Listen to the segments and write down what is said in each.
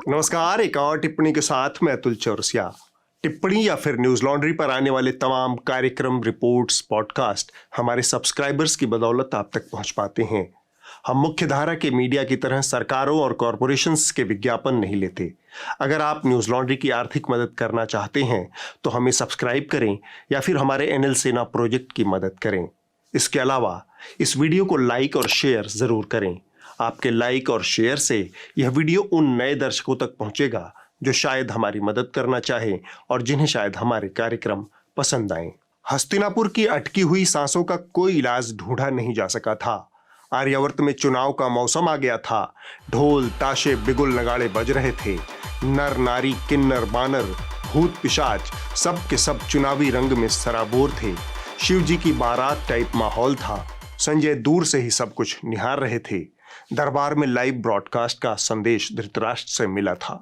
नमस्कार। एक और टिप्पणी के साथ मैं अतुल चौरसिया। टिप्पणी या फिर न्यूज लॉन्ड्री पर आने वाले तमाम कार्यक्रम, रिपोर्ट्स, पॉडकास्ट हमारे सब्सक्राइबर्स की बदौलत आप तक पहुंच पाते हैं। हम मुख्य धारा के मीडिया की तरह सरकारों और कॉरपोरेशंस के विज्ञापन नहीं लेते। अगर आप न्यूज लॉन्ड्री की आर्थिक मदद करना चाहते हैं तो हमें सब्सक्राइब करें या फिर हमारे एनएल सेना प्रोजेक्ट की मदद करें। इसके अलावा इस वीडियो को लाइक और शेयर जरूर करें। आपके लाइक और शेयर से यह वीडियो उन नए दर्शकों तक पहुंचेगा जो शायद हमारी मदद करना चाहें और जिन्हें शायद हमारे कार्यक्रम पसंद आए। हस्तिनापुर की अटकी हुई सांसों का कोई इलाज ढूंढा नहीं जा सका था। आर्यावर्त में चुनाव का मौसम आ गया था। ढोल, ताशे, बिगुल, नगाड़े बज रहे थे। नर नारी, किन्नर, बानर, भूत, पिशाच सब के सब चुनावी रंग में सराबोर थे। शिव जी की बारात टाइप माहौल था। संजय दूर से ही सब कुछ निहार रहे थे। दरबार में लाइव ब्रॉडकास्ट का संदेश धृतराष्ट्र से मिला था।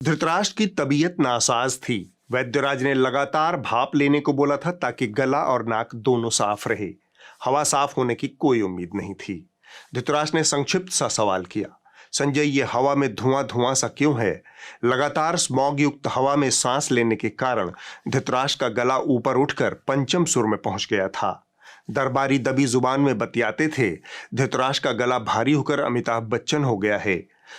धृतराष्ट्र की तबीयत नासाज थी। वैद्यराज ने लगातार भाप लेने को बोला था ताकि गला और नाक दोनों साफ रहे। हवा साफ होने की कोई उम्मीद नहीं थी। धृतराष्ट्र ने संक्षिप्त सा सवाल किया, संजय, ये हवा में धुआं धुआं सा क्यों है? लगातार स्मॉग युक्त हवा में सांस लेने के कारण धृतराष्ट्र का गला ऊपर उठकर पंचम सुर में पहुंच गया था। दरबारी दबी जुबान में बतियाते थे। धृतराष्ट्र का गला भारी होकर अमिताभ बच्चन हो गया है।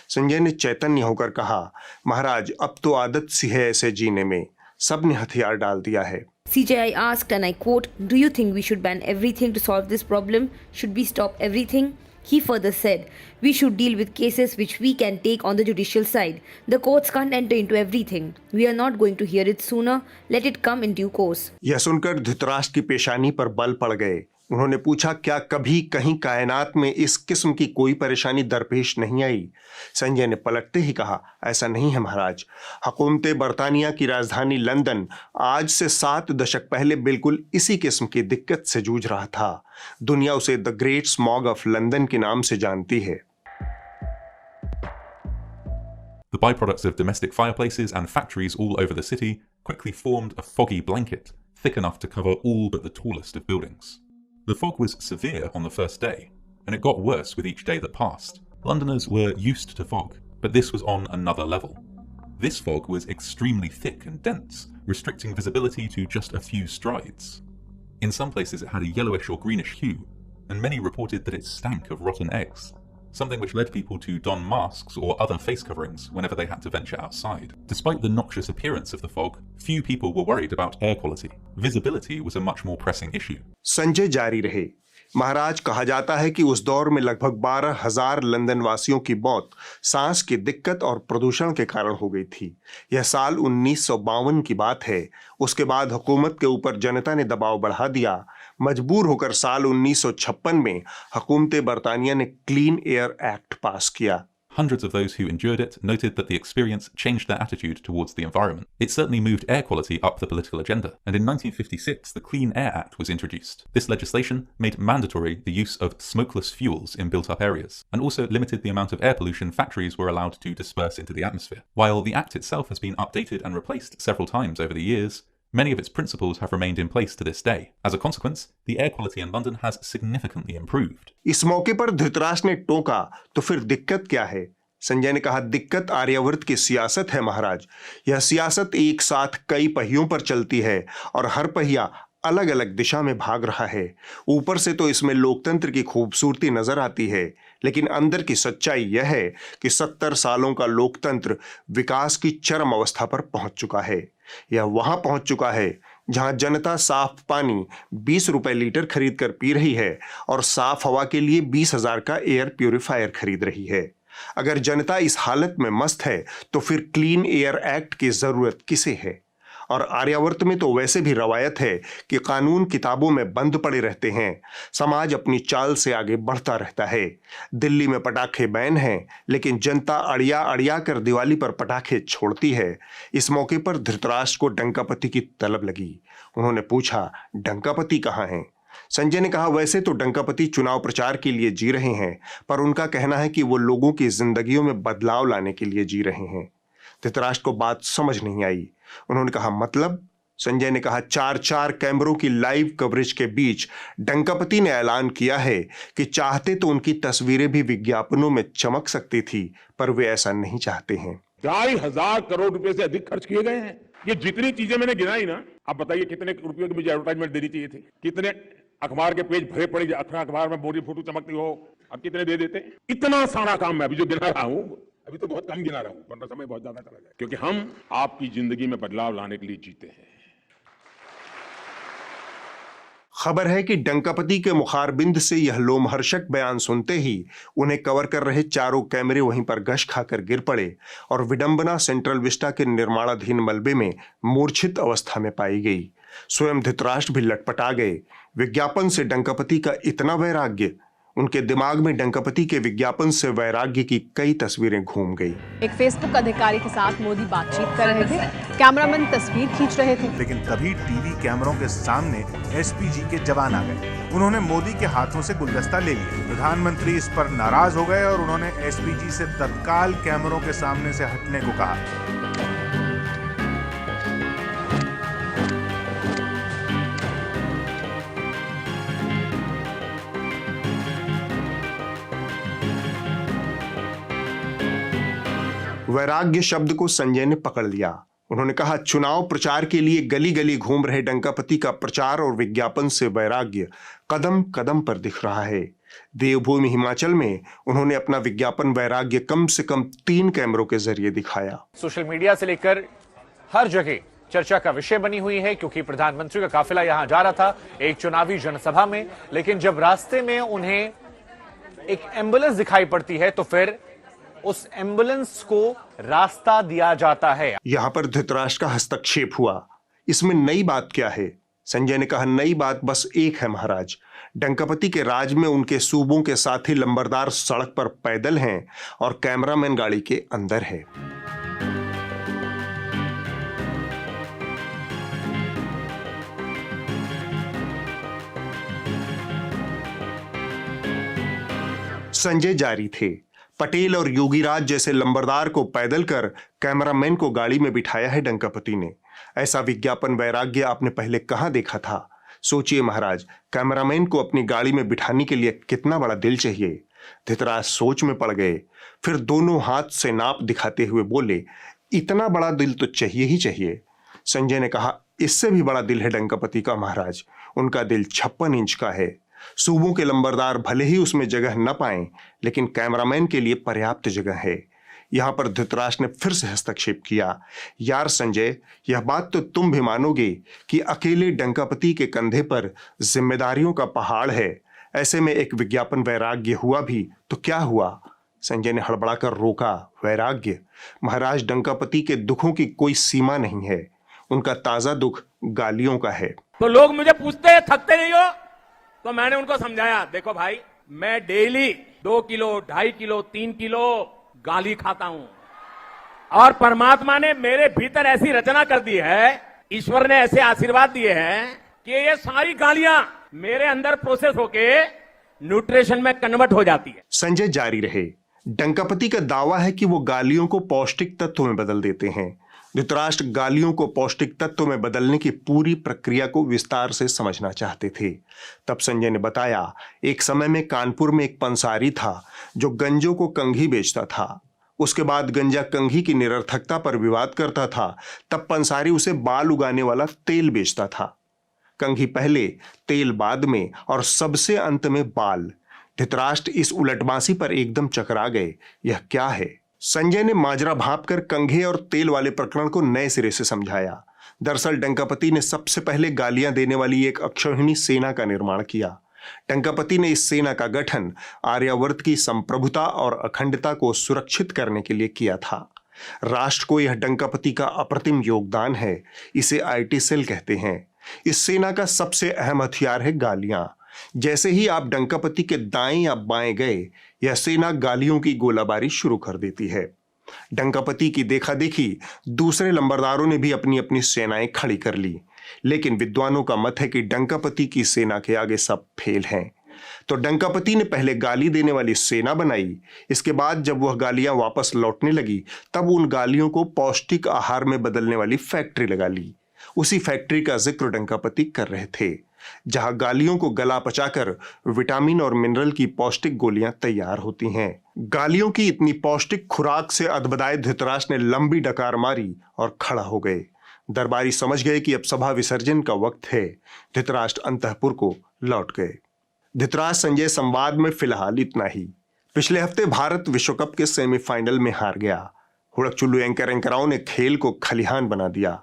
संजय ने चैतन्य होकर कहा, महाराज, अब तो आदत सी है ऐसे जीने में। सबने हथियार डाल दिया है। CJI asked, and I quote, "Do you think we should ban everything to solve this problem? Should we stop everything?" He further said, "We should deal with cases which we can take on the judicial side. The courts can't enter into everything. We are not going to hear it sooner. Let it come in due course." यह सुनकर धृतराष्ट्र की पेशानी पर बल पड़ गए। उन्होंने पूछा, क्या कभी कहीं कायनात में इस किस्म की कोई परेशानी दरपेश नहीं आई? संजय ने पलटते ही कहा, ऐसा नहीं है महाराज। हुकूमत बरतानिया की राजधानी लंदन आज से 7 दशक पहले बिल्कुल इसी किस्म की दिक्कत से जूझ रहा था। दुनिया उसे the great smog of London के नाम से जानती है। The byproducts of domestic fireplaces and factories all over the city quickly formed a foggy blanket, thick enough to cover all but the tallest of buildings. The fog was severe on the first day, and it got worse with each day that passed. Londoners were used to fog, but this was on another level. This fog was extremely thick and dense, restricting visibility to just a few strides. In some places it had a yellowish or greenish hue, and many reported that it stank of rotten eggs, something which led people to don masks or other face coverings whenever they had to venture outside. Despite the noxious appearance of the fog, few people were worried about air quality. Visibility was a much more pressing issue. Sanjay जारी रहे, महाराज, कहा जाता है कि उस दौर में लगभग 12,000 लंदन वासियों की मौत सांस की दिक्कत और प्रदूषण के कारण हो गई थी। यह साल 1952 की बात है। उसके बाद हुकूमत के ऊपर जनता ने दबाव बढ़ा दिया। मजबूर होकर साल 1956 में हुकूमत बरतानिया ने क्लीन एयर एक्ट पास किया। Hundreds of those who endured it noted that the experience changed their attitude towards the environment. It certainly moved air quality up the political agenda, and in 1956 the Clean Air Act was introduced. This legislation made mandatory the use of smokeless fuels in built-up areas, and also limited the amount of air pollution factories were allowed to disperse into the atmosphere. While the Act itself has been updated and replaced several times over the years, many of its principles have remained in place to this day. As a consequence, the air quality in London has significantly improved. इस मौके पर धृतराष्ट्र ने टोका, तो फिर दिक्कत क्या है? संजय ने कहा, दिक्कत आर्यावर्त की सियासत है महाराज। यह सियासत एक साथ कई पहियों पर चलती है और हर पहिया अलग अलग दिशा में भाग रहा है। ऊपर से तो इसमें लोकतंत्र की खूबसूरती नजर आती है, लेकिन अंदर की सच्चाई यह है कि 70 सालों का लोकतंत्र विकास की चरम अवस्था पर पहुंच चुका है। यह वहां पहुंच चुका है जहां जनता साफ पानी 20 रुपए लीटर खरीद कर पी रही है और साफ हवा के लिए 20,000 का एयर प्यूरिफायर खरीद रही है। अगर जनता इस हालत में मस्त है तो फिर क्लीन एयर एक्ट की जरूरत किसे है? और आर्यावर्त में तो वैसे भी रवायत है कि कानून किताबों में बंद पड़े रहते हैं। समाज अपनी चाल से आगे बढ़ता रहता है। दिल्ली में पटाखे बैन हैं, लेकिन जनता अड़िया अड़िया कर दिवाली पर पटाखे छोड़ती है। इस मौके पर धृतराष्ट्र को डंकापति की तलब लगी। उन्होंने पूछा, डंकापति कहाँ हैं? संजय ने कहा, वैसे तो डंकापति चुनाव प्रचार के लिए जी रहे हैं, पर उनका कहना है कि वो लोगों की जिंदगियों में बदलाव लाने के लिए जी रहे हैं। धृतराष्ट्र को बात समझ नहीं आई। उन्होंने कहा, मतलब? संजय ने कहा, 4 कैमरों की लाइव कवरेज के बीच डंकापति ने ऐलान किया है कि चाहते तो उनकी तस्वीरें भी विज्ञापनों में चमक सकती थी, पर वे ऐसा नहीं चाहते हैं। 2,500 करोड़ रुपए से अधिक खर्च किए गए हैं। ये जितनी चीजें मैंने गिनाई ना, आप बताइए कितने रुपयों की मुझे एडवर्टाइजमेंट देनी चाहिए थी, कितने अखबार के पेज भरे पड़े, अखबार में बोरी फोटो चमकती हो, अब कितने दे देते। इतना सारा काम मैं अभी जो गिना रहा हूं, अभी तो बहुत कम गिना रहा हूं, वरना समय बहुत ज्यादा चला जाए, क्योंकि हम आपकी जिंदगी में बदलाव लाने के लिए जीते हैं। खबर है कि डंकापति के मुखारबिंद से यह लोमहर्षक बयान सुनते ही उन्हें कवर कर रहे चारों कैमरे वहीं पर गश खाकर गिर पड़े और विडंबना सेंट्रल विस्टा के निर्माणाधीन मलबे में मूर्छित अवस्था में पाई गई। स्वयं धृतराष्ट्र भी लटपटा गए। विज्ञापन से डंकापति का इतना वैराग्य, उनके दिमाग में डंकापति के विज्ञापन से वैराग्य की कई तस्वीरें घूम गई। एक फेसबुक अधिकारी के साथ मोदी बातचीत कर रहे थे, कैमरामैन तस्वीर खींच रहे थे, लेकिन तभी टीवी कैमरों के सामने एसपीजी के जवान आ गए। उन्होंने मोदी के हाथों से गुलदस्ता ले लिया। प्रधानमंत्री इस पर नाराज हो गए और उन्होंने एसपीजी से तत्काल कैमरों के सामने से हटने को कहा। वैराग्य शब्द को संजय ने पकड़ लिया। उन्होंने कहा, चुनाव प्रचार के लिए गली गली घूम रहे डंकापति का प्रचार और विज्ञापन से वैराग्य कदम कदम पर दिख रहा है। देवभूमि हिमाचल में उन्होंने अपना विज्ञापन वैराग्य कम से कम 3 कैमरों के जरिए दिखाया। सोशल मीडिया से लेकर हर जगह चर्चा का विषय बनी हुई है, क्योंकि प्रधानमंत्री का काफिला यहां जा रहा था एक चुनावी जनसभा में, लेकिन जब रास्ते में उन्हें एक एम्बुलेंस दिखाई पड़ती है तो फिर उस एम्बुलेंस को रास्ता दिया जाता है। यहां पर धृतराष्ट्र का हस्तक्षेप हुआ। इसमें नई बात क्या है? संजय ने कहा, नई बात बस एक है महाराज। डंकापति के राज में उनके सूबों के साथी लंबरदार सड़क पर पैदल हैं और कैमरामैन गाड़ी के अंदर है। संजय जारी थे। पटेल और योगीराज जैसे लंबरदार को पैदल कर कैमरामैन को गाड़ी में बिठाया है डंकापति ने। ऐसा विज्ञापन वैराग्य आपने पहले कहां देखा था? सोचिए महाराज, कैमरामैन को अपनी गाड़ी में बिठाने के लिए कितना बड़ा दिल चाहिए। धृतराष्ट्र सोच में पड़ गए, फिर दोनों हाथ से नाप दिखाते हुए बोले, इतना बड़ा दिल तो चाहिए ही चाहिए। संजय ने कहा, इससे भी बड़ा दिल है डंकापति का महाराज। उनका दिल 56 इंच का है। सूबों के लंबरदार भले ही उसमें जगह न पाएं, लेकिन कैमरामैन के लिए पर्याप्त जगह है। यहां पर धृतराष्ट्र ने फिर से हस्तक्षेप किया। यार संजय, यह बात तो तुम भी मानोगे कि अकेले डंकापति के कंधे पर जिम्मेदारियों का पहाड़ है। ऐसे में एक विज्ञापन वैराग्य हुआ भी तो क्या हुआ? संजय ने हड़बड़ाकर रोका, वैराग्य? महाराज, डंकापति के दुखों की कोई सीमा नहीं है। उनका ताजा दुख गालियों का है। तो लोग मुझे पूछते हैं, थकते नहीं हो? तो मैंने उनको समझाया, देखो भाई, मैं डेली 2 किलो, 2.5 किलो, 3 किलो गाली खाता हूं, और परमात्मा ने मेरे भीतर ऐसी रचना कर दी है, ईश्वर ने ऐसे आशीर्वाद दिए हैं कि ये सारी गालियां मेरे अंदर प्रोसेस होके न्यूट्रिशन में कन्वर्ट हो जाती है। संजय जारी रहे। डंकापति का दावा है कि वो गालियों को पौष्टिक तत्वों में बदल देते हैं। धृतराष्ट्र गालियों को पौष्टिक तत्वों में बदलने की पूरी प्रक्रिया को विस्तार से समझना चाहते थे। तब संजय ने बताया, एक समय में कानपुर में एक पंसारी था जो गंजों को कंघी बेचता था। उसके बाद गंजा कंघी की निरर्थकता पर विवाद करता था। तब पंसारी उसे बाल उगाने वाला तेल बेचता था। कंघी पहले, तेल बाद में, और सबसे अंत में बाल। धृतराष्ट्र इस उलटबांसी पर एकदम चकरा गए। यह क्या है? संजय ने माजरा भांप कर कंघे और तेल वाले प्रकरण को नए सिरे से समझाया। दरअसल डंकापति ने सबसे पहले गालियां देने वाली एक अक्षौहिणी सेना का निर्माण किया। डंकापति ने इस सेना का गठन आर्यावर्त की संप्रभुता और अखंडता को सुरक्षित करने के लिए किया था। राष्ट्र को यह डंकापति का अप्रतिम योगदान है। इसे आईटी सेल कहते हैं। इस सेना का सबसे अहम हथियार है गालियां। जैसे ही आप डंकापति के दाएं या बाएं गए, यह सेना गालियों की गोलाबारी शुरू कर देती है। डंकापति की देखा देखी दूसरे लंबरदारों ने भी अपनी अपनी सेनाएं खड़ी कर ली, लेकिन विद्वानों का मत है कि डंकापति की सेना के आगे सब फेल हैं। तो डंकापति ने पहले गाली देने वाली सेना बनाई। इसके बाद जब वह गालियां वापस लौटने लगी, तब उन गालियों को पौष्टिक आहार में बदलने वाली फैक्ट्री लगा ली। उसी फैक्ट्री का जिक्र डंकापति कर रहे थे, जहां गालियों को गला पचाकर विटामिन और मिनरल की पौष्टिक गोलियां तैयार होती हैं। गालियों की इतनी पौष्टिक खुराक से अदबदाए धृतराष्ट्र ने लंबी डकार मारी और खड़ा हो गए। दरबारी समझ गए कि अब सभा विसर्जन का वक्त है। धृतराष्ट्र अंतःपुर को लौट गए। धृतराष्ट्र संजय संवाद में फिलहाल इतना ही। पिछले हफ्ते भारत विश्व कप के सेमीफाइनल में हार गया। हुड़क चुल्लू एंकराओं ने खेल को खलिहान बना दिया।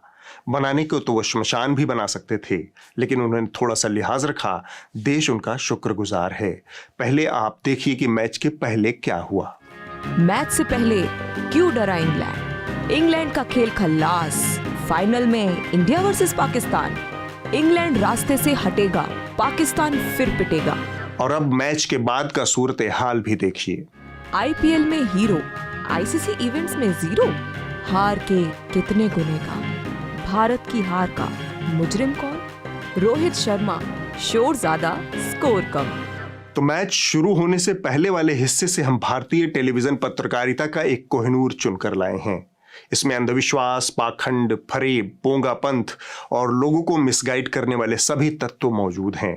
बनाने को तो वो श्मशान भी बना सकते थे, लेकिन उन्होंने थोड़ा सा लिहाज रखा। देश उनका शुक्रगुजार है। पहले आप देखिए कि मैच के पहले क्या हुआ। मैच से पहले क्यों डरा इंग्लैंड? इंग्लैंड का खेल खल्लास। फाइनल में इंडिया वर्सेस पाकिस्तान। इंग्लैंड रास्ते से हटेगा, पाकिस्तान फिर पिटेगा। और अब मैच के बाद का सूरत हाल भी देखिए। आईपीएल में हीरो, आईसीसी इवेंट्स में जीरो। हार के कितने गुनेगार? भारत की हार का मुजरिम कौन? रोहित शर्मा, शोर ज्यादा, स्कोर कम। तो मैच शुरू होने से पहले वाले हिस्से से हम भारतीय टेलीविजन पत्रकारिता का एक कोहिनूर चुनकर लाए हैं। इसमें अंधविश्वास, पाखंड, फरेब, पोंगापंथ और लोगों को मिसगाइड करने वाले सभी तत्व मौजूद हैं।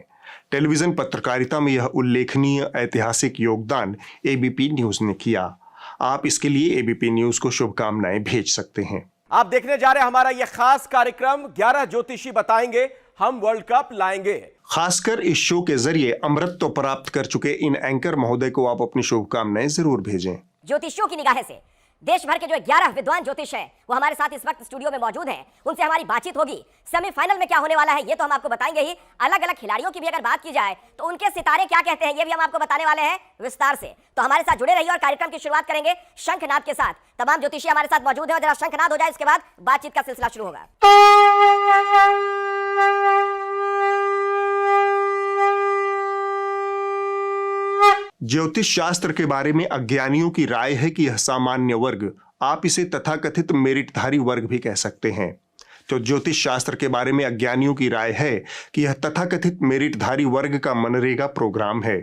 टेलीविजन पत्रकारिता में यह उल्लेखनीय ऐतिहासिक योगदान एबीपी न्यूज ने किया। आप इसके लिए एबीपी न्यूज को शुभकामनाएं भेज सकते हैं। आप देखने जा रहे हैं हमारा यह खास कार्यक्रम 11 ज्योतिषी बताएंगे, हम वर्ल्ड कप लाएंगे। खासकर इस शो के जरिए अमृत प्राप्त कर चुके इन एंकर महोदय को आप अपनी शुभकामनाएं जरूर भेजें। ज्योतिषियों की निगाह से देश भर के जो 11 विद्वान ज्योतिष हैं वो हमारे साथ इस वक्त स्टूडियो में मौजूद हैं। उनसे हमारी बातचीत होगी। सेमीफाइनल में क्या होने वाला है ये तो हम आपको बताएंगे ही। अलग अलग खिलाड़ियों की भी अगर बात की जाए तो उनके सितारे क्या कहते हैं ये भी हम आपको बताने वाले हैं विस्तार से। तो हमारे साथ जुड़े रहिए और कार्यक्रम की शुरुआत करेंगे शंखनाद के साथ। तमाम ज्योतिषी हमारे साथ मौजूद हैं और जरा शंखनाद हो जाए, इसके बाद बातचीत का सिलसिला शुरू होगा। ज्योतिष शास्त्र के बारे में अज्ञानियों की राय है कि यह सामान्य वर्ग, आप इसे तथाकथित मेरिटधारी वर्ग भी कह सकते हैं। तो ज्योतिष शास्त्र के बारे में अज्ञानियों की राय है कि यह तथाकथित मेरिटधारी वर्ग का मनरेगा प्रोग्राम है।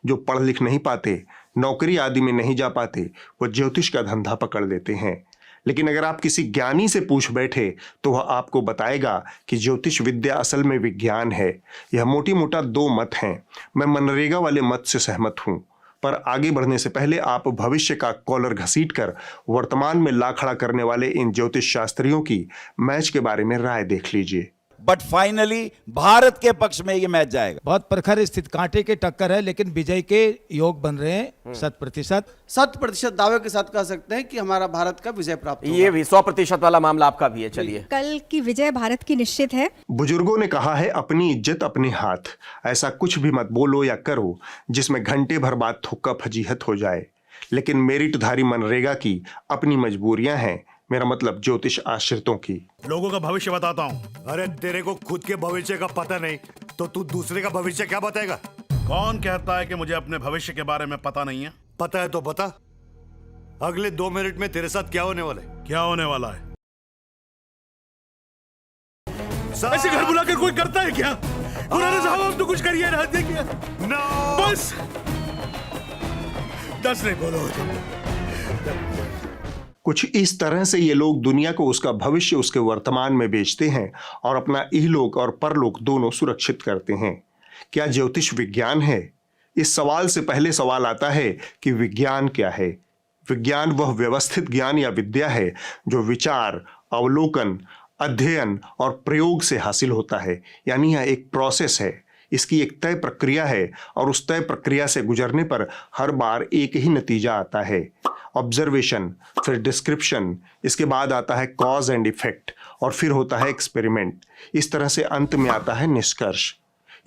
जो पढ़ लिख नहीं पाते, नौकरी आदि में नहीं जा पाते, वो ज्योतिष का धंधा पकड़ लेते हैं। लेकिन अगर आप किसी ज्ञानी से पूछ बैठे तो वह आपको बताएगा कि ज्योतिष विद्या असल में विज्ञान है। यह मोटी मोटा दो मत हैं। मैं मनरेगा वाले मत से सहमत हूं, पर आगे बढ़ने से पहले आप भविष्य का कॉलर घसीटकर वर्तमान में ला खड़ा करने वाले इन ज्योतिष शास्त्रियों की मैच के बारे में राय देख लीजिए। बट फाइनली भारत के पक्ष में ये मैच जाएगा। बहुत प्रखर स्थित कांटे के टक्कर है, लेकिन विजय के योग बन रहे हैं 100% दावे के साथ कह सकते हैं कि हमारा भारत का विजय प्राप्त होगा। ये भी 100% वाला मामला आपका भी है। चलिए, कल की विजय भारत की निश्चित है। बुजुर्गों ने कहा है, अपनी इज्जत अपने हाथ। ऐसा कुछ भी मत बोलो या करो जिसमें घंटे भर बाद थुक्का फजीहत हो जाए। लेकिन मेरिटधारी मनरेगा की अपनी मजबूरियां हैं, मेरा मतलब ज्योतिष आश्रितों की। लोगों का भविष्य बताता हूँ। अरे तेरे को खुद के भविष्य का पता नहीं तो तू दूसरे का भविष्य क्या बताएगा? कौन कहता है कि मुझे अपने भविष्य के बारे में पता नहीं है? पता है तो बता। अगले 2 मिनट में तेरे साथ क्या होने वाला है? क्या होने वाला है? ऐसे घर बुलाकर कोई करता है क्या? पुराने साहब आप तो कुछ करिए ना। देखिए बस 10 नहीं बोलो। कुछ इस तरह से ये लोग दुनिया को उसका भविष्य उसके वर्तमान में बेचते हैं और अपना इहलोक और परलोक दोनों सुरक्षित करते हैं। क्या ज्योतिष विज्ञान है? इस सवाल से पहले सवाल आता है कि विज्ञान क्या है? विज्ञान वह व्यवस्थित ज्ञान या विद्या है जो विचार, अवलोकन, अध्ययन और प्रयोग से हासिल होता है। यानी यह एक प्रोसेस है। इसकी एक तय प्रक्रिया है और उस तय प्रक्रिया से गुजरने पर हर बार एक ही नतीजा आता है, ऑब्जर्वेशन, फिर डिस्क्रिप्शन, इसके बाद आता है कॉज एंड इफेक्ट और फिर होता है एक्सपेरिमेंट। इस तरह से अंत में आता है निष्कर्ष।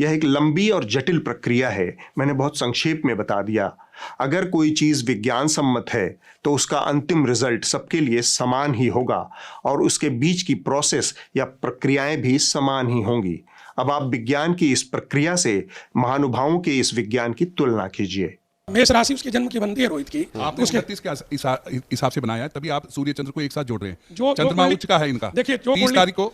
यह एक लंबी और जटिल प्रक्रिया है। मैंने बहुत संक्षेप में बता दिया। अगर कोई चीज विज्ञान सम्मत है तो उसका अंतिम रिजल्ट सबके लिए समान ही होगा और उसके बीच की प्रोसेस या प्रक्रियाएं भी समान ही होंगी। अब आप विज्ञान की इस प्रक्रिया से महानुभावों के इस विज्ञान की तुलना कीजिए। मेष राशि उसके जन्म की बनती है रोहित की। आपने 29 के हिसाब से बनाया है, तभी आप सूर्य चंद्र को एक साथ जोड़ रहे हैं। चंद्रमा उच्च का है इनका। देखिए 30 तारीख को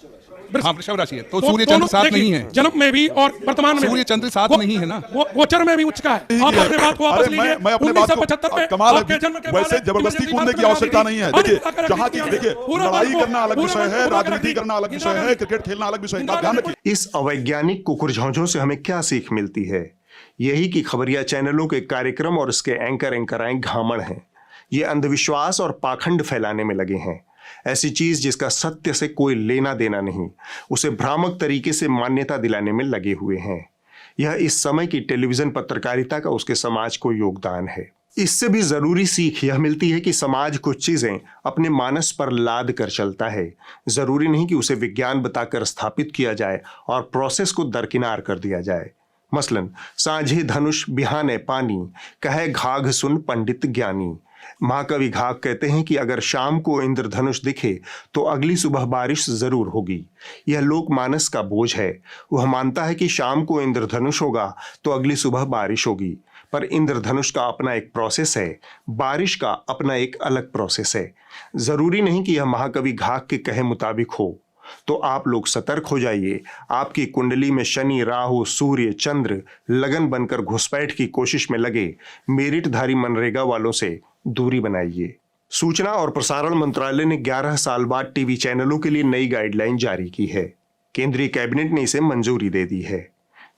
हाँ, वृषभ राशि है, तो सूर्य चंद्र साथ नहीं है। जन्म में भी और वर्तमान में सूर्य चंद्र साथ नहीं है ना, वो गोचर में भी उच्च का है। आप अपने बात को वापस लीजिए। मैं अपने बात को 1975 में कमाल आपके जन्म के वैसे जबरदस्ती कूदने की आवश्यकता नहीं है। देखिए जहाँ की देखिए लड़ाई करना अलग विषय है, राजनीति करना अलग विषय है, क्रिकेट खेलना अलग विषय है, ध्यान रखिए। इस अवैज्ञानिक कुकुरझांझों से हमें क्या सीख मिलती है? यही कि खबरिया चैनलों के कार्यक्रम और इसके एंकराएं घामड़ हैं। ये अंधविश्वास और पाखंड फैलाने में लगे हैं। ऐसी चीज जिसका सत्य से कोई लेना देना नहीं, उसे भ्रामक तरीके से मान्यता दिलाने में लगे हुए हैं। यह इस समय की टेलीविजन पत्रकारिता का उसके समाज को योगदान है। इससे भी जरूरी सीख यह मिलती है कि समाज कुछ चीजें अपने मानस पर लाद कर चलता है। जरूरी नहीं कि उसे विज्ञान बताकर स्थापित किया जाए और प्रोसेस को दरकिनार कर दिया जाए। मसलन सांझे धनुष बिहाने पानी, कहे घाघ सुन पंडित ज्ञानी। महाकवि घाघ कहते हैं कि अगर शाम को इंद्रधनुष दिखे तो अगली सुबह बारिश जरूर होगी। यह लोकमानस का बोझ है। वह मानता है कि शाम को इंद्रधनुष होगा तो अगली सुबह बारिश होगी, पर इंद्रधनुष का अपना एक प्रोसेस है, बारिश का अपना एक अलग प्रोसेस है। जरूरी नहीं कि यह महाकवि घाघ के कहे मुताबिक हो। तो आप लोग सतर्क हो जाइए। आपकी कुंडली में शनि, राहु, सूर्य, चंद्र लगन बनकर घुसपैठ की कोशिश में लगे मेरिटधारी मनरेगा वालों से दूरी बनाइए। सूचना और प्रसारण मंत्रालय ने 11 साल बाद टीवी चैनलों के लिए नई गाइडलाइन जारी की है। केंद्रीय कैबिनेट ने इसे मंजूरी दे दी है।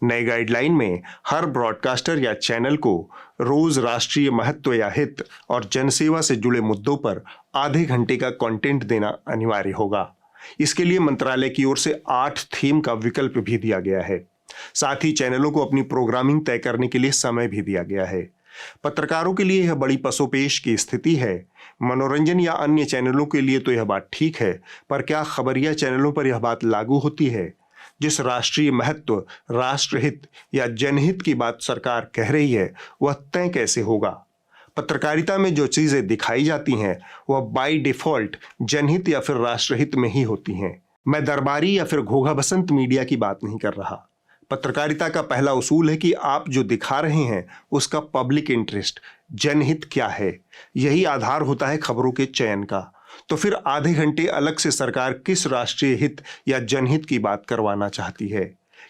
नई गाइडलाइन में हर ब्रॉडकास्टर या चैनल को रोज राष्ट्रीय महत्व या हित और जनसेवा से जुड़े मुद्दों पर आधे घंटे का कंटेंट देना अनिवार्य होगा। इसके लिए मंत्रालय की ओर से 8 थीम का विकल्प भी दिया गया है। साथ ही चैनलों को अपनी प्रोग्रामिंग तय करने के लिए समय भी दिया गया है। पत्रकारों के लिए यह बड़ी पसोपेश की स्थिति है। मनोरंजन या अन्य चैनलों के लिए तो यह बात ठीक है, पर क्या खबरिया चैनलों पर यह बात लागू होती है? जिस राष्ट्रीय महत्व, राष्ट्रहित या जनहित की बात सरकार कह रही है, वह तय कैसे होगा? पत्रकारिता में जो चीजें दिखाई जाती हैं वह बाय डिफॉल्ट जनहित या फिर राष्ट्रहित में ही होती हैं। मैं दरबारी या फिर घोघा बसंत मीडिया की बात नहीं कर रहा। पत्रकारिता का पहला उसूल है कि आप जो दिखा रहे हैं उसका पब्लिक इंटरेस्ट, जनहित क्या है, यही आधार होता है खबरों के चयन का। तो फिर आधे घंटे अलग से सरकार किस राष्ट्रीय हित या जनहित की बात करवाना चाहती है?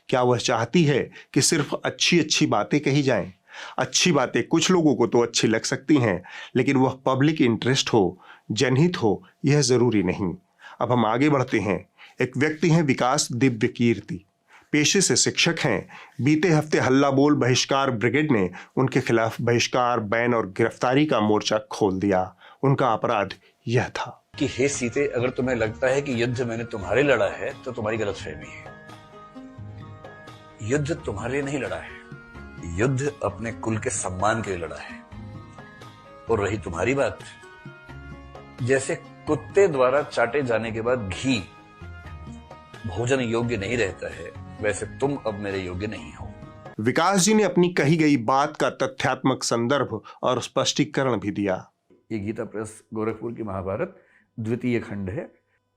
क्या वह चाहती है कि सिर्फ अच्छी अच्छी बातें कही जाएं? अच्छी बातें कुछ लोगों को तो अच्छी लग सकती हैं, लेकिन वह पब्लिक इंटरेस्ट हो, जनहित हो, यह जरूरी नहीं। अब हम आगे बढ़ते हैं। एक व्यक्ति हैं विकास दिव्य कीर्ति, पेशे से शिक्षक हैं। बीते हफ्ते हल्ला बोल बहिष्कार ब्रिगेड ने उनके खिलाफ बहिष्कार, बैन और गिरफ्तारी का मोर्चा खोल दिया। उनका अपराध यह था कि हे सीते, अगर तुम्हें लगता है कि युद्ध मैंने तुम्हारे लड़ा है तो तुम्हारी गलतफहमी है। युद्ध तुम्हारे लिए नहीं लड़ा है, युद्ध अपने कुल के सम्मान के लिए लड़ा है। और रही तुम्हारी बात, जैसे कुत्ते द्वारा चाटे जाने के बाद घी भोजन योग्य नहीं रहता है, वैसे तुम अब मेरे योग्य नहीं हो। विकास जी ने अपनी कही गई बात का तथ्यात्मक संदर्भ और स्पष्टीकरण भी दिया। ये गीता प्रेस गोरखपुर की महाभारत द्वितीय खंड है।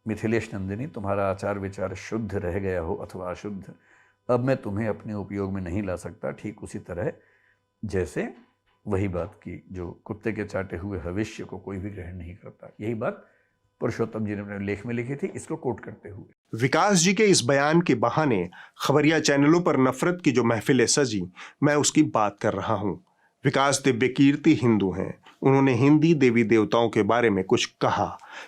मिथिलेश नंदिनी, तुम्हारा आचार विचार शुद्ध रह गया हो अथवा अशुद्ध, अब मैं तुम्हें अपने उपयोग में नहीं ला सकता। ठीक उसी तरह जैसे वही बात की जो कुत्ते के चाटे हुए भविष्य को कोई भी ग्रहण नहीं करता। यही बात पुरुषोत्तम जी ने अपने लेख में लिखी थी, इसको कोट करते हुए। विकास जी के इस बयान के बहाने खबरिया चैनलों पर नफरत की जो महफिलें सजी, मैं उसकी बात कर रहा हूं। विकास दिव्य कीर्ति हिंदू हैं। उन्होंने हिंदी देवी देवताओं के बारे में कुछ कहा,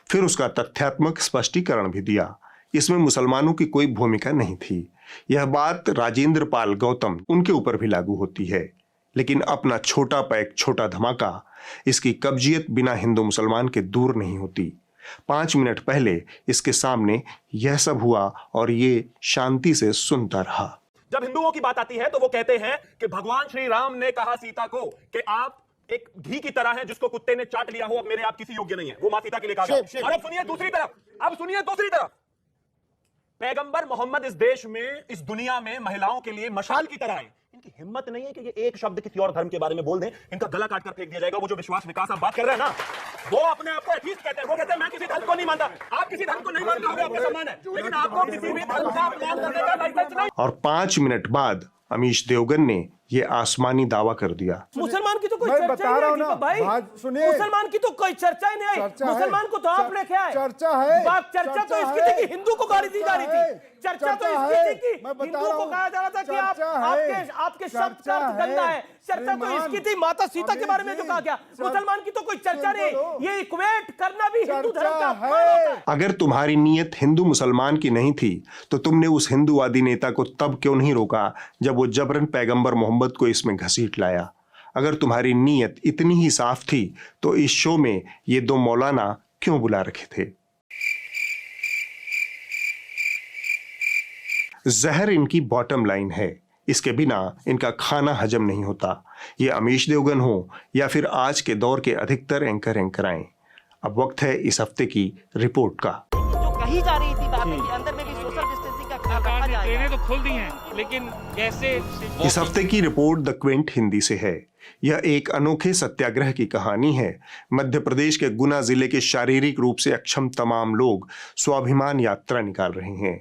फिर उसका तथ्यात्मक स्पष्टीकरण भी दिया। इसमें मुसलमानों की कोई भूमिका नहीं थी। यह बात राजेंद्र पाल गौतम, उनके ऊपर भी लागू होती है। लेकिन अपना छोटा पैक छोटा धमाका, इसकी कब्जियत बिना हिंदू मुसलमान के दूर नहीं होती। 5 मिनट पहले इसके सामने यह सब हुआ और ये शांति से सुनता रहा। जब हिंदुओं की बात आती है तो वो कहते हैं कि भगवान श्री राम ने कहा सीता को कि आप एक घी की तरह हैं जिसको कुत्ते ने चाट लिया हो, अब मेरे आप किसी योग्य नहीं है। वो मां सीता के लिए कहा गया। और अब सुनिए दूसरी तरफ, पैगंबर मोहम्मद इस देश में, इस दुनिया में महिलाओं के लिए मशाल की तरह है। इनकी हिम्मत नहीं है कि ये एक शब्द किसी और धर्म के बारे में बोल दें, इनका गला काट कर फेंक दिया जाएगा। वो जो विश्वास विकास आप बात कर रहे हैं ना, वो अपने आप को एथीस्ट कहते हैं। वो कहते हैं मैं किसी धर्म को नहीं मानता। आप किसी धर्म को नहीं मानते हो, आपका सम्मान है, लेकिन आपको किसी भी धर्म का अपमान करने का लाइसेंस नहीं। और 5 मिनट बाद अमीश देवगन ने ये आसमानी दावा कर दिया। मुसलमान की तो कोई चर्चा ही नहीं है भाई, सुनिए, मुसलमान की तो कोई चर्चा ही नहीं है। मुसलमान को तो आप लेके आए, चर्चा है, चर्चा तो इसकी थी कि हिंदू को गाली दी जा रही थी, चर्चा तो इसकी थी कि हिंदू को कहा जा रहा था कि आपके शब्द का अर्थ गंदा है, चर्चा तो इसकी थी माता सीता के बारे में जो कहा गया। मुसलमान की तो कोई चर्चा नहीं, ये इक्वेट करना भी हिंदू धर्म का अपमान होता है। अगर तुम्हारी नीयत हिंदू मुसलमान की नहीं थी तो तुमने उस हिंदूवादी नेता को तब क्यों नहीं रोका जब वो जबरन पैगंबर मोहम्मद को इसमें घसीट लाया? अगर तुम्हारी नीयत इतनी ही साफ थी तो इस शो में ये दो मौलाना क्यों बुला रखे थे? जहर इनकी बॉटम लाइन है, इसके बिना इनका खाना हजम नहीं होता। ये अमीश देवगन हो या फिर आज के दौर के अधिकतर एंकराएं। अब वक्त है इस हफ्ते की रिपोर्ट का। जो कही जा रही थी बातें कि अंदर में भी सोशल डिस्टेंसिंग का ख्याल रखा जाएगा। ट्रेनें तो खुल दी हैं, लेकिन कैसे? इस हफ्ते की रिपोर्ट द क्विंट हिंदी से है। यह एक अनोखे सत्याग्रह की कहानी है। मध्य प्रदेश के गुना जिले के शारीरिक रूप से अक्षम तमाम लोग स्वाभिमान यात्रा निकाल रहे हैं।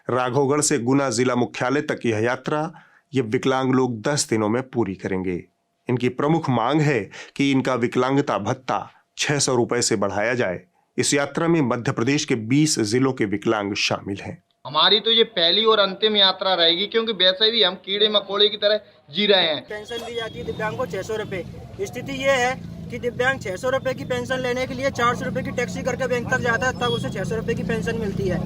राघवगढ़ से गुना जिला मुख्यालय तक यह यात्रा ये विकलांग लोग 10 दिनों में पूरी करेंगे। इनकी प्रमुख मांग है कि इनका विकलांगता भत्ता 600 रुपए से बढ़ाया जाए। इस यात्रा में मध्य प्रदेश के 20 जिलों के विकलांग शामिल हैं। हमारी तो ये पहली और अंतिम यात्रा रहेगी, क्योंकि वैसे भी हम कीड़े मकोड़े की तरह जी रहे हैं। पेंशन दी जाती है दिव्यांग को 600 रुपए। स्थिति ये है कि दिव्यांग 600 रुपए की पेंशन लेने के लिए 400 रुपए की टैक्सी करके बैंक तक जाता है, तब उसे 600 रुपए की पेंशन मिलती है।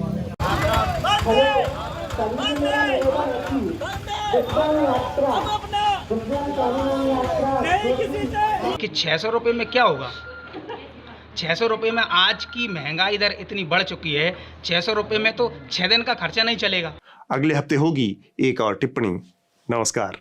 कि 600 रुपए में क्या होगा? 600 रुपए में आज की महंगाई दर इतनी बढ़ चुकी है, 600 रुपए में तो 6 दिन का खर्चा नहीं चलेगा। अगले हफ्ते होगी एक और टिप्पणी। नमस्कार।